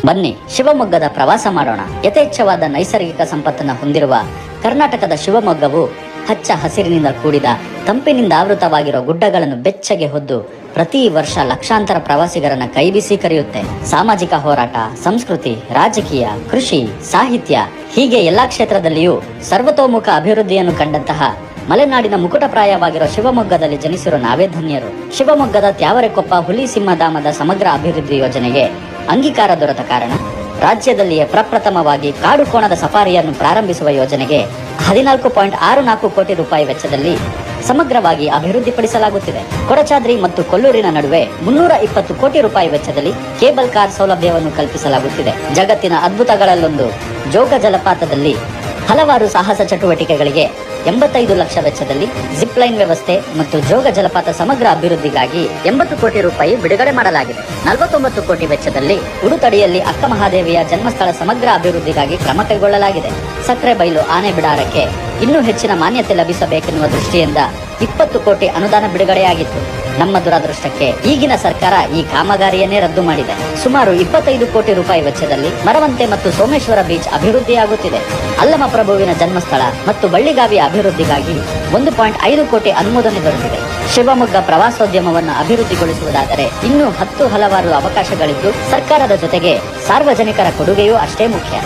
ಬನ್ನಿ ಶಿವಮೊಗ್ಗದ ಪ್ರವಾಸ ಮಾಡೋಣ. ಯಥೇಚ್ಛವಾದ ನೈಸರ್ಗಿಕ ಸಂಪತ್ತನ್ನು ಹೊಂದಿರುವ ಕರ್ನಾಟಕದ ಶಿವಮೊಗ್ಗವು ಹಚ್ಚ ಹಸಿರಿನಿಂದ ಕೂಡಿದ ತಂಪಿನಿಂದ ಆವೃತವಾಗಿರೋ ಗುಡ್ಡಗಳನ್ನು ಬೆಚ್ಚಗೆ ಹೊದ್ದು ಪ್ರತಿ ವರ್ಷ ಲಕ್ಷಾಂತರ ಪ್ರವಾಸಿಗರನ್ನ ಕೈಬೀಸಿ ಕರೆಯುತ್ತೆ. ಸಾಮಾಜಿಕ ಹೋರಾಟ, ಸಂಸ್ಕೃತಿ, ರಾಜಕೀಯ, ಕೃಷಿ, ಸಾಹಿತ್ಯ ಹೀಗೆ ಎಲ್ಲಾ ಕ್ಷೇತ್ರದಲ್ಲಿಯೂ ಸರ್ವತೋಮುಖ ಅಭಿವೃದ್ಧಿಯನ್ನು ಕಂಡಂತಹ ಮಲೆನಾಡಿನ ಮುಕುಟಪ್ರಾಯವಾಗಿರೋ ಶಿವಮೊಗ್ಗದಲ್ಲಿ ಜನಿಸಿರೋ ನಾವೇ ಧನ್ಯರು. ಶಿವಮೊಗ್ಗದ ತ್ಯಾವರೆಕೊಪ್ಪ ಹುಲಿ ಸಿಂಹಧಾಮದ ಸಮಗ್ರ ಅಭಿವೃದ್ಧಿ ಯೋಜನೆಗೆ ಅಂಗೀಕಾರ ದೊರೆತ ಕಾರಣ ರಾಜ್ಯದಲ್ಲಿಯೇ ಪ್ರಪ್ರಥಮವಾಗಿ ಕಾಡು ಕೋಣದ ಸಫಾರಿಯನ್ನು ಪ್ರಾರಂಭಿಸುವ ಯೋಜನೆಗೆ 14.64 ಕೋಟಿ ರೂಪಾಯಿ ವೆಚ್ಚದಲ್ಲಿ ಸಮಗ್ರವಾಗಿ ಅಭಿವೃದ್ಧಿಪಡಿಸಲಾಗುತ್ತಿದೆ. ಕೊಡಚಾದ್ರಿ ಮತ್ತು ಕೊಲ್ಲೂರಿನ ನಡುವೆ 320 ಕೋಟಿ ರೂಪಾಯಿ ವೆಚ್ಚದಲ್ಲಿ ಕೇಬಲ್ ಕಾರ್ ಸೌಲಭ್ಯವನ್ನು ಕಲ್ಪಿಸಲಾಗುತ್ತಿದೆ. ಜಗತ್ತಿನ ಅದ್ಭುತಗಳಲ್ಲೊಂದು ಜೋಗ ಜಲಪಾತದಲ್ಲಿ ಹಲವಾರು ಸಾಹಸ ಚಟುವಟಿಕೆಗಳಿಗೆ 85 ಲಕ್ಷ ವೆಚ್ಚದಲ್ಲಿ ಜಿಪ್ಲೈನ್ ವ್ಯವಸ್ಥೆ ಮತ್ತು ಜೋಗ ಜಲಪಾತ ಸಮಗ್ರ ಅಭಿವೃದ್ಧಿಗಾಗಿ 80 ಕೋಟಿ ರೂಪಾಯಿ ಬಿಡುಗಡೆ ಮಾಡಲಾಗಿದೆ. 49 ಕೋಟಿ ವೆಚ್ಚದಲ್ಲಿ ಉಡುತಡಿಯಲ್ಲಿ ಅಕ್ಕ ಮಹಾದೇವಿಯ ಜನ್ಮಸ್ಥಳ ಸಮಗ್ರ ಅಭಿವೃದ್ಧಿಗಾಗಿ ಕ್ರಮ ಕೈಗೊಳ್ಳಲಾಗಿದೆ. ಸಕ್ರೆಬೈಲು ಆನೆ ಬಿಡಾರಕ್ಕೆ ಇನ್ನೂ ಹೆಚ್ಚಿನ ಮಾನ್ಯತೆ ಲಭಿಸಬೇಕೆನ್ನುವ ದೃಷ್ಟಿಯಿಂದ 20 ಕೋಟಿ ಅನುದಾನ ಬಿಡುಗಡೆಯಾಗಿತ್ತು. ನಮ್ಮ ದುರದೃಷ್ಟಕ್ಕೆ ಈಗಿನ ಸರ್ಕಾರ ಈ ಕಾಮಗಾರಿಯನ್ನೇ ರದ್ದು ಮಾಡಿದೆ. ಸುಮಾರು 25 ಕೋಟಿ ರೂಪಾಯಿ ವೆಚ್ಚದಲ್ಲಿ ಮರವಂತೆ ಮತ್ತು ಸೋಮೇಶ್ವರ ಬೀಚ್ ಅಭಿವೃದ್ಧಿಯಾಗುತ್ತಿದೆ. ಅಲ್ಲಮ ಪ್ರಭುವಿನ ಜನ್ಮಸ್ಥಳ ಮತ್ತು ಬಳ್ಳಿಗಾವಿಯ ಅಭಿವೃದ್ಧಿಗಾಗಿ 1.5 ಕೋಟಿ ಅನುಮೋದನೆ ದೊರೆತಿದೆ. ಶಿವಮೊಗ್ಗ ಪ್ರವಾಸೋದ್ಯಮವನ್ನು ಅಭಿವೃದ್ಧಿಗೊಳಿಸುವುದಾದರೆ ಇನ್ನೂ ಹಲವಾರು ಅವಕಾಶಗಳಿದ್ದು ಸರ್ಕಾರದ ಜೊತೆಗೆ ಸಾರ್ವಜನಿಕರ ಕೊಡುಗೆಯೂ ಅಷ್ಟೇ ಮುಖ್ಯ.